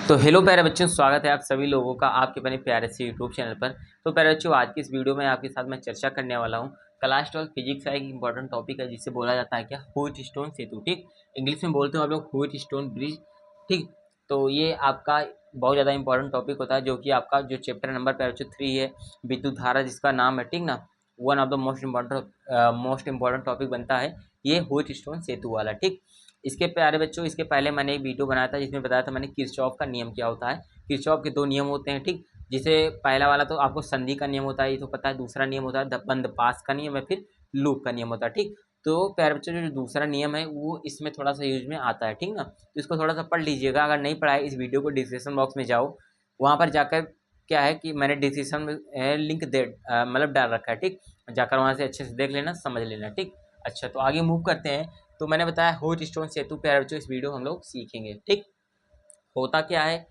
तो हेलो प्यारे बच्चों, स्वागत है आप सभी लोगों का आपके अपने प्यारे से यूट्यूब चैनल पर। तो प्यारे बच्चों, आज की इस वीडियो में आपके साथ मैं चर्चा करने वाला हूँ क्लास 12 फिजिक्स का एक इंपॉर्टेंट टॉपिक है जिसे बोला जाता है क्या, व्हीटस्टोन सेतु। ठीक, इंग्लिश में बोलते हो आप लोग व्हीटस्टोन ब्रिज। ठीक, तो ये आपका बहुत ज़्यादा इंपॉर्टेंट टॉपिक होता है जो कि आपका जो चैप्टर नंबर प्यारे बच्चों 3 है, विद्युत धारा जिसका नाम है, ठीक ना, one of the most important topic बनता है ये व्हीटस्टोन सेतु वाला। ठीक, इसके प्यारे बच्चों, इसके पहले मैंने एक वीडियो बनाया था जिसमें बताया था मैंने किरचॉफ का नियम क्या होता है। किरचॉफ के दो नियम होते हैं। ठीक, जिसे पहला वाला तो आपको संधि का नियम होता है, ये तो पता है। दूसरा नियम होता है बंद पास का नियम, या फिर लूप का नियम होता है। ठीक, तो प्यारे बच्चों जो दूसरा नियम है वो इसमें थोड़ा सा यूज में आता है। ठीक ना, तो इसको थोड़ा सा पढ़ लीजिएगा। अगर नहीं पढ़ा है इस वीडियो को डिस्क्रिप्शन बॉक्स में जाओ, वहाँ पर जाकर क्या है कि मैंने डिस्क्रिप्शन में लिंक दे मतलब डाल रखा है। ठीक, जाकर वहाँ से अच्छे से देख लेना, समझ लेना। ठीक, अच्छा तो आगे मूव करते हैं। तो मैंने बताया व्हीटस्टोन सेतु प्यारे बच्चों इस वीडियो हम लोग सीखेंगे। ठीक, होता क्या है,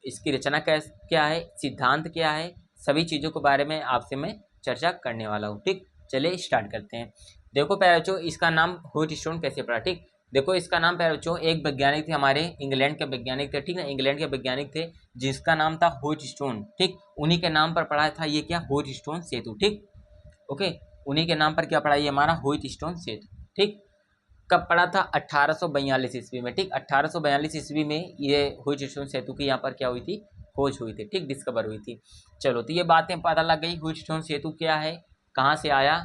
इसकी रचना क्या है, सिद्धांत क्या है, सभी चीज़ों के बारे में आपसे मैं चर्चा करने वाला हूँ। ठीक, चलिए स्टार्ट करते हैं। देखो प्यारे बच्चों, इसका नाम व्हीटस्टोन कैसे पड़ा। ठीक, देखो इसका नाम प्यारे बच्चों, एक वैज्ञानिक थे हमारे, इंग्लैंड के वैज्ञानिक थे। ठीक ना, इंग्लैंड के वैज्ञानिक थे जिसका नाम था व्हीटस्टोन। ठीक, उन्हीं के नाम पर पड़ा था ये क्या, व्हीटस्टोन सेतु। ठीक, ओके, उन्हीं के नाम पर क्या पड़ा ये हमारा व्हीटस्टोन सेतु। ठीक, कब पड़ा था, 1842 ईस्वी में। ठीक, 1842 ईस्वी में ये व्हीटस्टोन सेतु की यहाँ पर क्या हुई थी, खोज हुई थी। ठीक, डिस्कवर हुई थी। चलो, तो ये बातें पता लग गई, व्हीटस्टोन सेतु क्या है, कहाँ से आया,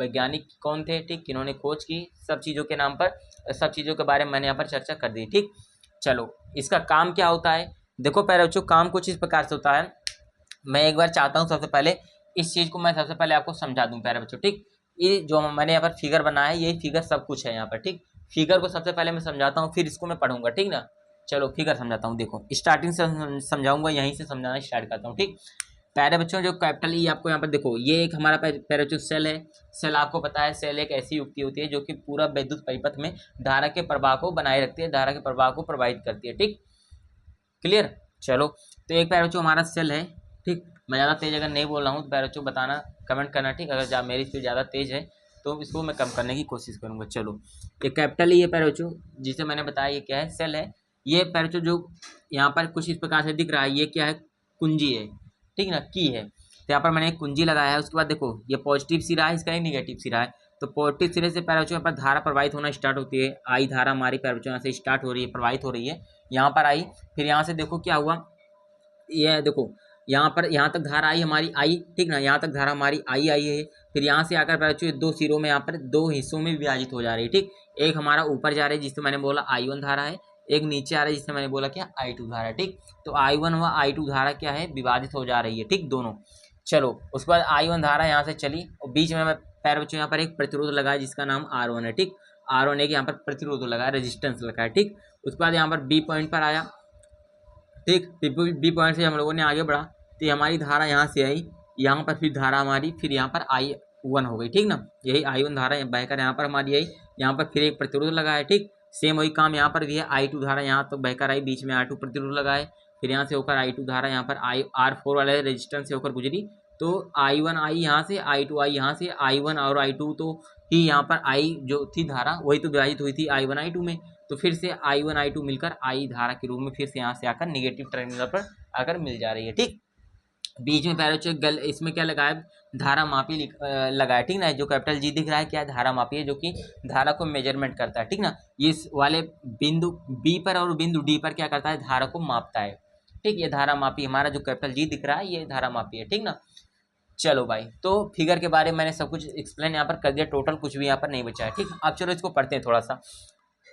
वैज्ञानिक कौन थे, ठीक, किन्होंने खोज की, सब चीज़ों के नाम पर, सब चीज़ों के बारे में मैंने यहाँ पर चर्चा कर दी। ठीक, चलो इसका काम क्या होता है। देखो प्यारे बच्चों, काम कुछ इस प्रकार से होता है। मैं एक बार चाहता हूँ सबसे पहले इस चीज़ को मैं सबसे पहले आपको समझा दूँ प्यारे बच्चों। ठीक, ये जो मैंने यहाँ पर फिगर बनाया है, यही फिगर सब कुछ है यहाँ पर। ठीक, फिगर को सबसे पहले मैं समझाता हूँ, फिर इसको मैं पढ़ूंगा। ठीक ना, चलो फिगर समझाता हूँ। देखो स्टार्टिंग से समझाऊंगा, यहीं से समझाना स्टार्ट करता हूँ। ठीक, प्यारे बच्चों, जो कैपिटल ई आपको यहाँ पर देखो, ये एक हमारा प्यारे बच्चों सेल है। सेल आपको पता है, सेल एक ऐसी युक्ति होती है जो कि पूरा विद्युत परिपथ में धारा के प्रवाह को बनाए रखती है, धारा के प्रवाह को प्रभावित करती है। ठीक, क्लियर। चलो, तो एक प्यारे बच्चों हमारा सेल है। ठीक, मैं ज़्यादा तेज़ अगर नहीं बोल रहा हूँ तो प्यारे बच्चों बताना, कमेंट करना। ठीक, अगर मेरी स्पीड ज़्यादा तेज़ है तो इसको मैं कम करने की कोशिश करूँगा। चलो, ये कैपिटल ही है प्यारे बच्चों, जिसे मैंने बताया ये क्या है, सेल है। ये प्यारे बच्चों जो यहाँ पर कुछ इस प्रकार से दिख रहा है, ये क्या है, कुंजी है। ठीक ना, की है। तो यहाँ पर मैंने एक कुंजी लगाया है। उसके बाद देखो ये पॉजिटिव सिरा है, इसका एक निगेटिव सिरा है। तो पॉजिटिव सिरे से प्यारे बच्चों यहाँ पर धारा प्रवाहित होना स्टार्ट होती है। आई धारा हमारी प्यारे बच्चों यहाँ से स्टार्ट हो रही है, प्रवाहित हो रही है, यहाँ पर आई। फिर यहाँ से देखो क्या हुआ, ये देखो यहाँ पर, यहाँ तक धारा आई हमारी, आई। ठीक ना, यहाँ तक धारा हमारी आई है। फिर यहाँ से आकर बच्चों दो सिरों में, यहाँ पर दो हिस्सों में विभाजित हो जा रही है। ठीक, एक हमारा ऊपर जा रहा है जिससे मैंने बोला I1 धारा है, एक नीचे आ रहा है जिससे मैंने बोला क्या, I2 धारा है। ठीक, तो I1 व I2 धारा क्या है, विभाजित हो जा रही है। ठीक, दोनों। चलो, उसके बाद I1 धारा यहाँ से चली और बीच में पैर बच्चों यहाँ पर एक प्रतिरोध लगा है जिसका नाम R1 है। ठीक, R1 एक यहाँ पर प्रतिरोध लगा है, रेजिस्टेंस लगा है। ठीक, उसके बाद यहाँ पर बी पॉइंट पर आया। ठीक, बी पॉइंट से हम लोगों ने आगे बढ़ा, तो ये हमारी धारा यहाँ से आई, यहाँ पर फिर धारा हमारी फिर यहाँ पर I1 हो गई। ठीक ना, यही I1 धारा बहकर यहाँ पर हमारी आई, यहाँ पर फिर एक प्रतिरोध लगा है। ठीक, सेम वही काम यहाँ पर भी है, I2 धारा यहाँ तक बहकर आई, बीच में R2 प्रतिरोध लगा है, फिर यहाँ से होकर I2 धारा यहाँ पर R4 वाले रेजिस्टेंस से होकर गुजरी। तो I1 आई यहाँ से, I2 आई यहाँ से, I1 और I2 तो ही यहाँ पर I जो थी धारा वही तो विभाजित हुई थी I1 I2 में। तो फिर से I1 I2 मिलकर I धारा के रूप में फिर से यहाँ से आकर निगेटिव टर्मिनल पर आकर मिल जा रही है। ठीक, बीच में पैरों गल इसमें क्या लगाया, धारा मापी लगाया। ठीक ना, जो कैपिटल जी दिख रहा है क्या है, धारा मापी है, जो कि धारा को मेजरमेंट करता है। ठीक ना, ये इस वाले बिंदु बी पर और बिंदु डी पर क्या करता है, धारा को मापता है। ठीक, ये धारा मापी हमारा जो कैपिटल जी दिख रहा है ये धारा मापी है। ठीक ना, चलो भाई, तो फिगर के बारे में मैंने सब कुछ एक्सप्लेन यहाँ पर कर दिया, टोटल कुछ भी यहाँ पर नहीं बचा है। ठीक, अब चलो इसको पढ़ते हैं थोड़ा सा।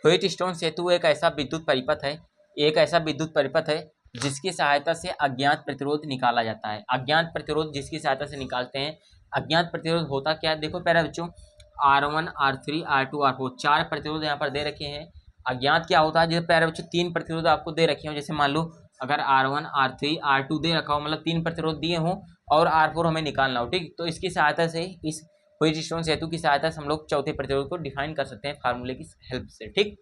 व्हीटस्टोन सेतु एक ऐसा विद्युत परिपथ है, एक ऐसा विद्युत परिपथ है जिसकी सहायता से अज्ञात प्रतिरोध निकाला जाता है। अज्ञात प्रतिरोध जिसकी सहायता से निकालते हैं। अज्ञात प्रतिरोध होता क्या है, देखो प्यारे बच्चों, R1 R3 R2 R4 चार प्रतिरोध यहाँ पर दे रखे हैं। अज्ञात क्या होता है, जैसे प्यारे बच्चों तीन प्रतिरोध आपको दे रखे हो, जैसे मान लो अगर R1 R3 R2 दे रखा हो, मतलब तीन प्रतिरोध दिए हों और R4 हमें निकालना हो। ठीक, तो इसकी सहायता से, इस व्हीटस्टोन सेतु की सहायता से हम लोग चौथे प्रतिरोध को डिफाइन कर सकते हैं फार्मूले की हेल्प से। ठीक,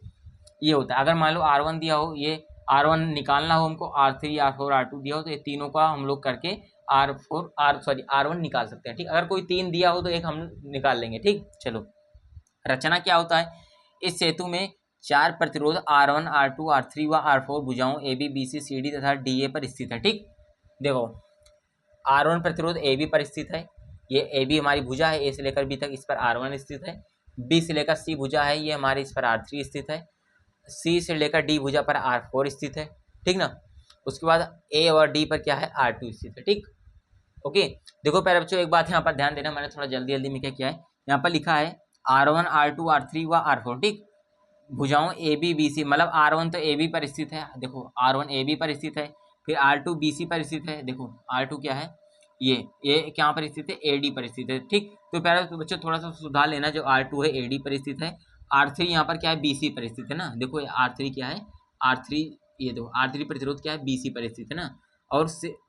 ये होता है। अगर मान लो R1 दिया हो, ये R1 निकालना हो हमको, R3 R4 R2 दिया हो, तो ये तीनों का हम लोग करके R1 निकाल सकते हैं। ठीक, अगर कोई तीन दिया हो तो एक हम निकाल लेंगे। ठीक, चलो, रचना क्या होता है, इस सेतु में चार प्रतिरोध R1 R2 R3 व R4 भुजाओं AB BC CD तथा DA पर स्थित है। ठीक, देखो R1 प्रतिरोध AB पर स्थित है, ये AB हमारी भुजा है, A से लेकर B तक, इस पर R1 स्थित है। B से लेकर C भुजा है, ये हमारे इस पर R3 स्थित है। C से लेकर D भुजा पर R4 स्थित है। ठीक ना, उसके बाद A और D पर क्या है, R2 स्थित है। ठीक, ओके। देखो प्यारे बच्चों एक बात यहाँ पर ध्यान देना, मैंने थोड़ा जल्दी जल्दी में क्या किया है, यहाँ पर लिखा है R1 R2 R3 व R4। ठीक, भुजाओं AB BC, मतलब R1 तो AB पर स्थित है, देखो R1 AB पर स्थित है, फिर R2 BC पर स्थित है, देखो R2 क्या है, ये क्या पर स्थित है, AD पर स्थित है। ठीक, तो प्यारे बच्चों थोड़ा सा सुधार लेना, जो R2 है AD पर स्थित है, R3 यहाँ पर क्या है, BC पर स्थित है ना। देखो R3 क्या है, R3, ये देखो R3 प्रतिरोध क्या है, BC पर स्थित है ना। और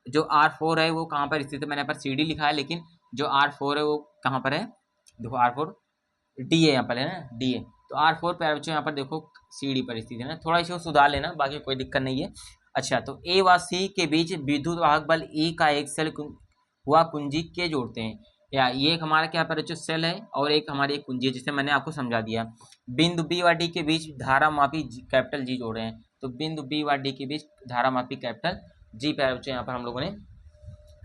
जो R4 है वो कहाँ पर स्थित है, मैंने यहाँ पर CD लिखा है, लेकिन जो R4 है वो कहाँ पर है, देखो R4 DA यहाँ पर है ना, DA। तो R4 प्यारे बच्चों यहाँ पर देखो CD पर स्थित है ना, थोड़ा इसको सुधार लेना, बाकी कोई दिक्कत नहीं है। अच्छा, तो A व C के बीच विद्युत वाहक बल E का एक सेल हुआ कुंजी के जोड़ते हैं, या ये एक हमारा क्या पर जो सेल है और एक हमारी एक कुंजी है, जिसे मैंने आपको समझा दिया। बिंदु B व D के बीच धारा मापी कैपिटल G जोड़ रहे हैं, तो बिंदु B व D के बीच धारा मापी कैपिटल G प्यारे बच्चों यहाँ पर हम लोगों ने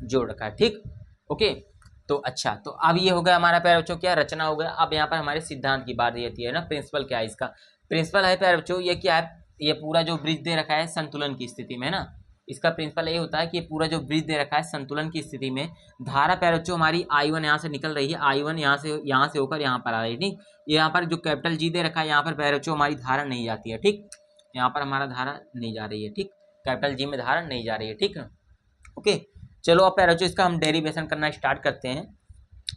जोड़ रखा है। ठीक, ओके। तो अच्छा, तो अब ये हो गया हमारा प्यारे बच्चों क्या रचना हो गया। अब यहाँ पर हमारे सिद्धांत की बात रहती है ना, प्रिंसिपल क्या है इसका। प्रिंसिपल है प्यारे बच्चों, ये क्या है, ये पूरा जो ब्रिज दे रखा है संतुलन की स्थिति में ना, इसका प्रिंसिपल ये होता है कि पूरा जो ब्रिज दे रखा है संतुलन की स्थिति में, धारा प्यारे बच्चों हमारी I1 यहाँ से निकल रही है, I1 यहाँ से होकर यहाँ पर आ रही है। ठीक, यहाँ पर जो कैपिटल G दे रखा है, यहाँ पर प्यारे बच्चों हमारी धारा नहीं जाती है। ठीक, यहाँ पर हमारा धारा नहीं जा रही है। ठीक, कैपिटल G में धारा नहीं जा रही है। ठीक है, ओके। चलो अब प्यारे बच्चों इसका हम डेरिवेशन करना स्टार्ट करते हैं।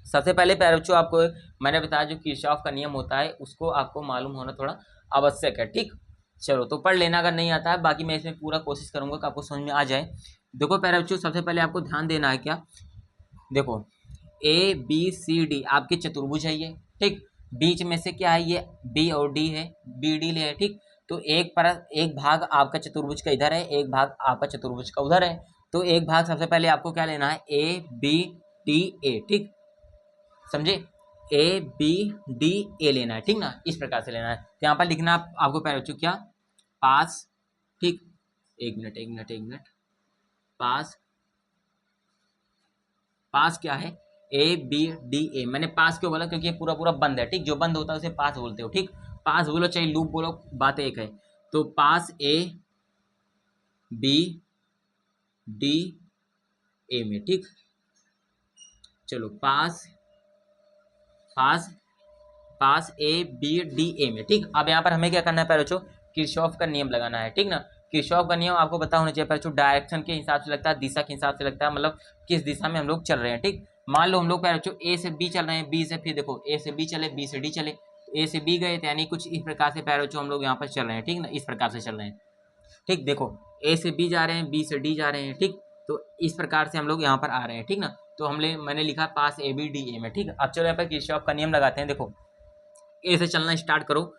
सबसे पहले प्यारे बच्चों आपको मैंने बताया जो किरचॉफ का नियम होता है उसको आपको मालूम होना थोड़ा आवश्यक है। ठीक, चलो तो पढ़ लेना अगर नहीं आता है, बाकी मैं इसमें पूरा कोशिश करूंगा कि आपको समझ में आ जाए। देखो प्यारे बच्चों सबसे पहले आपको ध्यान देना है क्या, देखो ABCD आपके चतुर्भुज है ये। ठीक, बीच में से क्या है, ये B और D है, BD ले है। ठीक, तो एक भाग आपका चतुर्भुज का इधर है, एक भाग आपका चतुर्भुज का उधर है। तो एक भाग सबसे पहले आपको क्या लेना है, ABDA। ठीक, समझे, ABDA लेना है। ठीक ना, इस प्रकार से लेना है। तो यहाँ पर लिखना आपको प्यारे बच्चों क्या, पास। ठीक, एक मिनट, पास क्या है, ABDA। मैंने पास क्यों बोला, क्योंकि ये पूरा पूरा बंद है। ठीक, जो बंद होता है उसे पास बोलते हो। ठीक, पास बोलो चाहे लूप बोलो, बात एक है। तो पास ABDA में। ठीक, चलो पास ABDA में। ठीक, अब यहाँ पर हमें क्या करना है प्यारे बच्चों, किरचॉफ का नियम लगाना है। ठीक ना, किरचॉफ का नियम आपको पता होना चाहिए प्यारे बच्चों, डायरेक्शन के हिसाब से लगता है, दिशा के हिसाब से लगता है, मतलब किस दिशा में हम लोग चल रहे हैं। ठीक, मान लो हम लोग प्यारे बच्चों A से B चल रहे हैं, B से फिर देखो A से B चले, B से D चले, तो A से B गए, तो यानी कुछ इस प्रकार से प्यारे बच्चों हम लोग यहाँ पर चल रहे हैं। ठीक ना, इस प्रकार से चल रहे हैं। ठीक, देखो A से B जा रहे हैं, B से D जा रहे हैं। ठीक, तो इस प्रकार से हम लोग यहाँ पर आ रहे हैं। ठीक ना, तो मैंने लिखा पास ABDA में। ठीक, अब चलो यहाँ पर किरचॉफ का नियम लगाते हैं। देखो A से चलना स्टार्ट करो,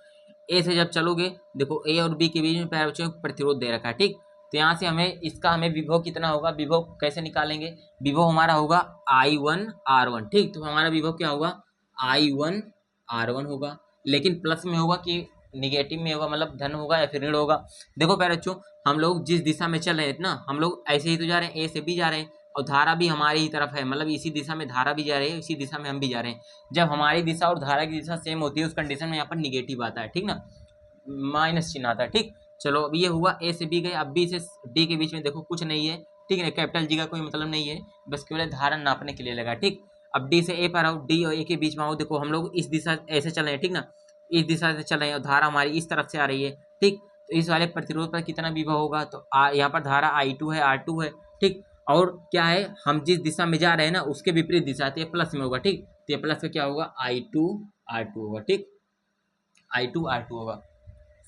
A से जब चलोगे देखो A और B के बीच में प्यारे बच्चों प्रतिरोध दे रखा है। ठीक, तो यहाँ से हमें विभव कितना होगा, विभव कैसे निकालेंगे, विभव हमारा होगा I1 R1। ठीक, तो हमारा विभव क्या होगा, I1 R1 होगा, लेकिन प्लस में होगा कि निगेटिव में होगा, मतलब धन होगा या फिर ऋण होगा। देखो प्यारे बच्चों हम लोग जिस दिशा में चल रहे हैं ना, हम लोग ऐसे ही तो जा रहे हैं, A से B जा रहे हैं, और धारा भी हमारी ही तरफ है, मतलब इसी दिशा में धारा भी जा रही है, इसी दिशा में हम भी जा रहे हैं। जब हमारी दिशा और धारा की दिशा सेम होती है उस कंडीशन में यहाँ पर निगेटिव आता है। ठीक ना, माइनस चिन्ह आता है। ठीक, चलो अब ये हुआ A से B गए, अब B से D के बीच में देखो कुछ नहीं है। ठीक है, कैपिटल G का कोई मतलब नहीं है, बस केवल धारा नापने के लिए लगा। ठीक, अब D से A पर आओ, D और A के बीच में आओ, देखो हम लोग इस दिशा ऐसे चल रहे हैं। ठीक ना, इस दिशा से चल रहे हैं और धारा हमारी इस तरफ से आ रही है। ठीक, तो इस वाले प्रतिरोध पर कितना विभव होगा, तो यहाँ पर धारा I2 है, R2 है। ठीक, और क्या है, हम जिस दिशा में जा रहे हैं ना उसके विपरीत दिशा, तो ये प्लस में होगा। ठीक, तो ये प्लस का क्या होगा, I2 R2 होगा। ठीक, I2 R2 होगा,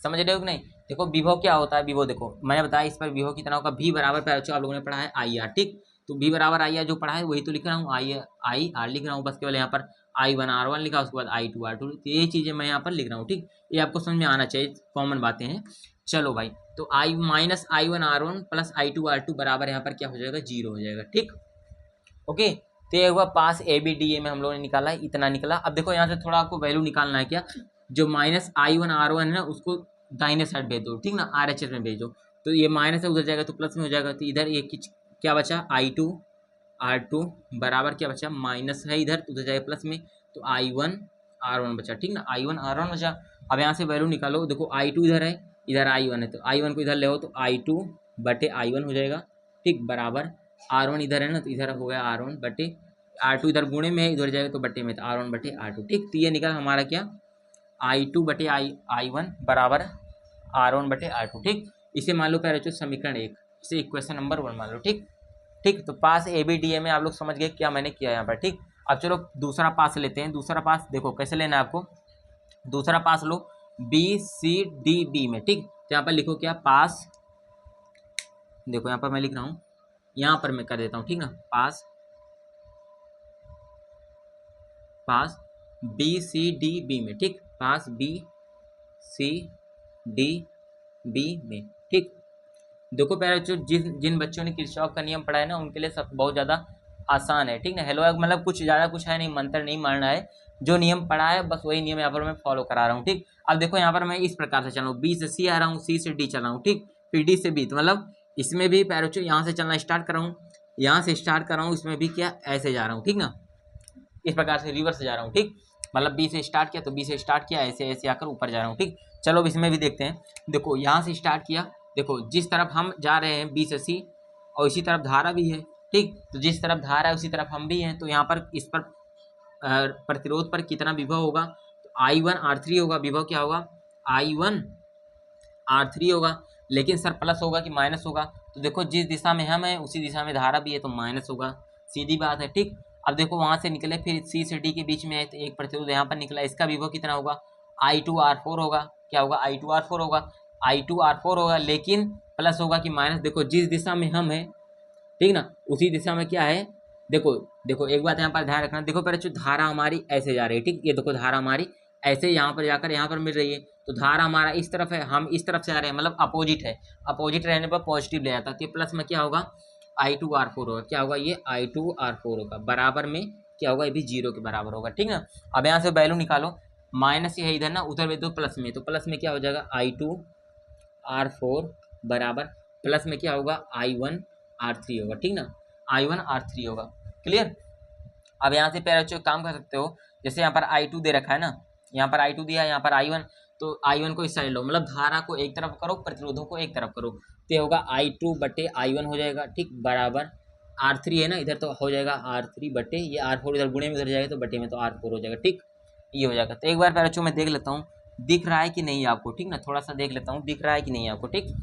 समझ रहे हो कि नहीं। देखो विभव क्या होता है, विभव देखो मैंने बताया इस पर विभव कितना होगा, V बराबर पे आप लोगों ने पढ़ा है IR। ठीक, तो V बराबर IR जो पढ़ा है वही तो लिख रहा हूँ, IR लिख रहा हूँ, बस केवल यहाँ पर I1 R1 लिखा, उसके बाद I2 R2, तो ये चीजें मैं यहाँ पर लिख रहा हूँ। ठीक, ये आपको समझ में आना चाहिए, कॉमन बातें हैं। चलो भाई, तो I-1 R1 plus I2 R2 बराबर यहाँ पर क्या हो जाएगा, 0 हो जाएगा। ठीक, ओके। तो ये हुआ पास ABDA में हम लोगों ने निकाला, इतना निकला। अब देखो यहाँ से थोड़ा आपको वैल्यू निकालना है क्या, जो -I1 R1 है ना उसको दाहिने साइड भेज दो, ठीक ना, RHS में भेज दो। तो ये माइनस है, उधर जाएगा तो प्लस में हो जाएगा। तो इधर ये क्या बचा, I2 R2 बराबर क्या बचा, माइनस है इधर, उधर जाएगा प्लस में, तो I1 R1 बचा, ठीक ना, I1 R1 बचा। अब यहाँ से वैल्यू निकालो, देखो I2 इधर है, इधर I1 है, तो I1 को इधर ले आओ तो I2 बटे I1 हो जाएगा, ठीक, बराबर R1 इधर है ना, तो इधर हो गया R1 बटे R2, इधर गुणे में है, इधर जाएगा तो बटे में, तो R1 बटे R2, ठीक। तो ये निकला हमारा क्या, I2 बटे I1 बराबर R1 बटे R2, ठीक। इसे मान लो पहले समीकरण 1, इसे इक्वेशन नंबर 1 मान लो, ठीक। ठीक, तो पास ABDA में आप लोग समझ गए क्या मैंने किया यहाँ पर, ठीक। अब चलो दूसरा पास लेते हैं। दूसरा पास देखो कैसे लेना है आपको, दूसरा पास लो BCDB में, ठीक। तो यहाँ पर लिखो क्या, पास, देखो यहाँ पर मैं लिख रहा हूँ, यहाँ पर मैं कर देता हूँ, ठीक ना, पास BCDB में, ठीक, पास BCDB में, ठीक। देखो पहले जिन बच्चों ने किरचॉफ का नियम पढ़ा है ना, उनके लिए सब बहुत ज़्यादा आसान है, ठीक ना। हेलो मतलब कुछ ज़्यादा कुछ है नहीं, मंत्र नहीं मारना है, जो नियम पढ़ा है बस वही नियम यहाँ पर मैं फॉलो करा रहा हूँ, ठीक। अब देखो यहाँ पर मैं इस प्रकार से चल रहा हूँ, B से C आ रहा हूँ, C से D चल रहा हूँ, ठीक, फिर D से B, तो मतलब इसमें भी पैरोचो यहाँ से चलना स्टार्ट कर रहा हूँ, यहाँ से स्टार्ट कर रहा हूँ, इसमें भी क्या ऐसे जा रहा हूँ, ठीक ना, इस प्रकार से रिवर्स जा रहा हूँ, ठीक। मतलब B से स्टार्ट किया तो B से स्टार्ट किया, ऐसे ऐसे आकर ऊपर जा रहा हूँ, ठीक। चलो अब इसमें भी देखते हैं। देखो यहाँ से स्टार्ट किया, देखो जिस तरफ हम जा रहे हैं B से C, और इसी तरफ धारा भी है, ठीक। तो जिस तरफ धारा है उसी तरफ हम भी हैं, तो यहाँ पर इस पर प्रतिरोध पर कितना विभव होगा, तो I1 R3 होगा, विभव क्या होगा, I1 R3 होगा। लेकिन सर प्लस होगा कि माइनस होगा, तो देखो जिस दिशा में हम हैं उसी दिशा में धारा भी है, तो माइनस होगा, सीधी बात है, ठीक। अब देखो वहाँ से निकले, फिर C से D के बीच में है, तो एक प्रतिरोध यहाँ पर निकला, इसका विभव कितना होगा, I2R4 होगा, क्या होगा, I2R4 होगा, I2R4 होगा, लेकिन प्लस होगा कि माइनस, देखो जिस दिशा में हम हैं, ठीक ना, उसी दिशा में क्या है, देखो देखो एक बात यहाँ पर ध्यान रखना, देखो पहले धारा हमारी ऐसे जा रही है, ठीक, ये देखो धारा हमारी ऐसे यहाँ पर जाकर यहाँ पर मिल रही है, तो धारा हमारा इस तरफ है, हम इस तरफ से आ रहे हैं, मतलब अपोजिट है, अपोजिट रहने पर पॉजिटिव ले जाता है, तो प्लस में क्या होगा, I2R4 होगा, क्या होगा, ये I2R4 होगा, बराबर में क्या होगा, ये भी 0 के बराबर होगा, ठीक ना। अब यहाँ से वैल्यू निकालो, माइनस है इधर ना, उधर भी तो प्लस में, तो प्लस में क्या हो जाएगा, I2R4 बराबर प्लस में क्या होगा, I1R3 होगा, ठीक ना, I1R3 होगा, क्लियर। अब यहाँ से पैरा काम कर सकते हो, जैसे यहाँ पर I2 दे रखा है ना, यहाँ पर I2 दिया है, यहाँ पर I1, तो I1 को इस साइड लो, मतलब धारा को एक तरफ करो, प्रतिरोधों को एक तरफ करो, तो होगा I2 बटे I1 हो जाएगा, ठीक, बराबर R3 है ना, इधर तो हो जाएगा R3 बटे ये R4, इधर गुणे में उधर जाएगा तो बटे में, तो R4 हो जाएगा, ठीक, ये हो जाएगा। तो एक बार पैरा मैं देख लेता हूँ दिख रहा है कि नहीं आपको, ठीक ना, थोड़ा सा देख लेता हूँ दिख रहा है कि नहीं आपको, ठीक।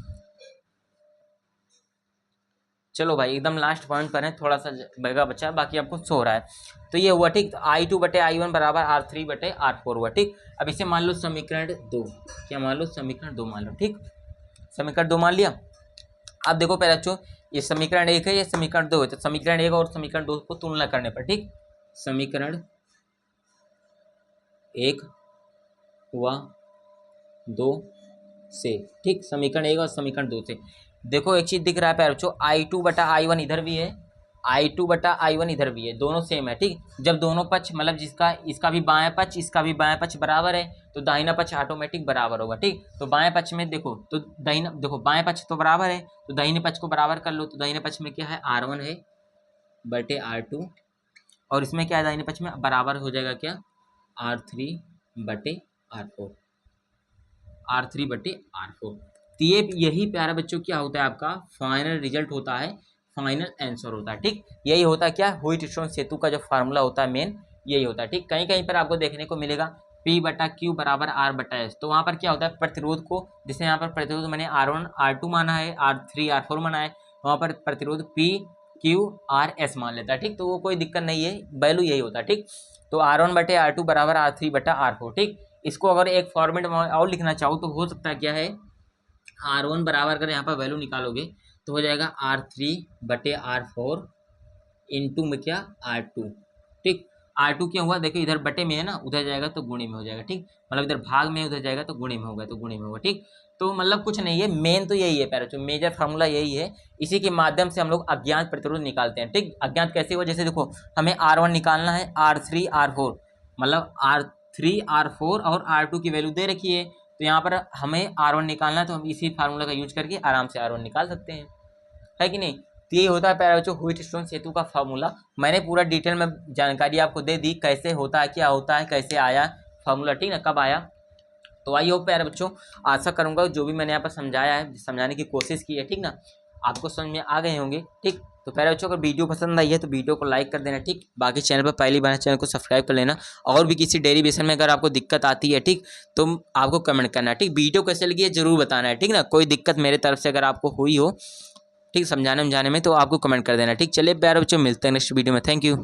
चलो भाई एकदम लास्ट पॉइंट पर है, थोड़ा सा जगह बचा है, बाकी आपको सो रहा है, तो ये हुआ, ठीक। तो I2 बटे I1 बराबर R3 बटे R4 हुआ, ठीक। अब इसे मान लो समीकरण 2, क्या मान लो, समीकरण 2 मान लो, ठीक, समीकरण 2 मान लिया। अब देखो पहले बच्चों, ये समीकरण 1 है, ये समीकरण 2 है, तो समीकरण 1 और समीकरण 2 को तुलना करने पर, ठीक, समीकरण 1 हुआ 2 से, ठीक, समीकरण 1 और समीकरण 2 से देखो एक चीज दिख रहा है प्यारे बच्चों, I2 बटा I1 इधर भी है, I2 बटा I1 इधर भी है, दोनों सेम है, ठीक। जब दोनों पक्ष मतलब जिसका इसका भी बायां पक्ष इसका भी बायां पक्ष बराबर है, तो दाहिना पक्ष ऑटोमेटिक बराबर होगा, ठीक। तो बाएं पक्ष में देखो, तो दाहिना देखो बाएं पक्ष तो बराबर है, तो दाहिने पक्ष को बराबर कर लो, तो दाहिने पक्ष में क्या है, R1 है बटे R2, और इसमें क्या है, दाहिने पक्ष में बराबर हो जाएगा क्या, R3 बटे R4, R3 बटे R4। तो ये यही प्यारा बच्चों क्या होता है, आपका फाइनल रिजल्ट होता है, फाइनल आंसर होता है, ठीक। यही होता है क्या, व्हिटस्टोन सेतु का जो फार्मूला होता है मेन, यही होता है, ठीक। कहीं कहीं पर आपको देखने को मिलेगा P बटा Q बराबर R बटा S, तो वहाँ पर क्या होता है, प्रतिरोध को, जैसे यहाँ पर प्रतिरोध मैंने R1 R2 माना है, R3 R4 माना है, वहाँ पर प्रतिरोध P Q R S मान लेता है, ठीक। तो वो कोई दिक्कत नहीं है, वैल्यू यही होता है, ठीक। तो R1 बटे R2 बराबर R3 बटा R4, ठीक। इसको अगर एक फॉर्मेट में और लिखना चाहो तो हो सकता है क्या है, R1 बराबर अगर यहाँ पर वैल्यू निकालोगे तो हो जाएगा R3 बटे R4 इंटू में क्या R2, ठीक। R2 क्या हुआ, देखो इधर बटे में है ना, उधर जाएगा तो गुणे में हो जाएगा, ठीक, मतलब इधर भाग में उधर जाएगा तो गुणे में होगा, तो गुणे में होगा, ठीक। तो मतलब कुछ नहीं है, मेन तो यही है पैरा, मेजर फार्मूला यही है, इसी के माध्यम से हम लोग अज्ञात प्रतिरोध निकालते हैं, ठीक। अज्ञात कैसे हुआ, जैसे देखो हमें R1 निकालना है, R3 R4 मतलब R3 R4 और R2 की वैल्यू दे रखी है, तो तो यहाँ पर हमें R1 निकालना है, तो हम इसी फार्मूला का यूज करके आराम से R1 निकाल सकते हैं, है कि नहीं। तो ये होता है प्यारे बच्चों व्हीटस्टोन सेतु का फार्मूला। मैंने पूरा डिटेल में जानकारी आपको दे दी, कैसे होता है, क्या होता है, कैसे आया फार्मूला, ठीक ना, कब आया। तो आई होप प्यारे बच्चों, आशा करूँगा जो भी मैंने यहाँ पर समझाया है, समझाने की कोशिश की है, ठीक ना, आपको समझ में आ गए होंगे, ठीक। तो प्यारे बच्चों अगर वीडियो पसंद आई है तो वीडियो को लाइक कर देना, ठीक। बाकी चैनल पर पहली बार चैनल को सब्सक्राइब कर लेना, और भी किसी डेरिवेशन में अगर आपको दिक्कत आती है, ठीक, तो आपको कमेंट करना है, ठीक। वीडियो कैसे लगी है जरूर बताना है, ठीक ना। कोई दिक्कत मेरे तरफ से अगर आपको हुई हो, ठीक, समझाने में, तो आपको कमेंट कर देना, ठीक। चलिए प्यारे बच्चों, मिलते हैं नेक्स्ट वीडियो में। Thank you.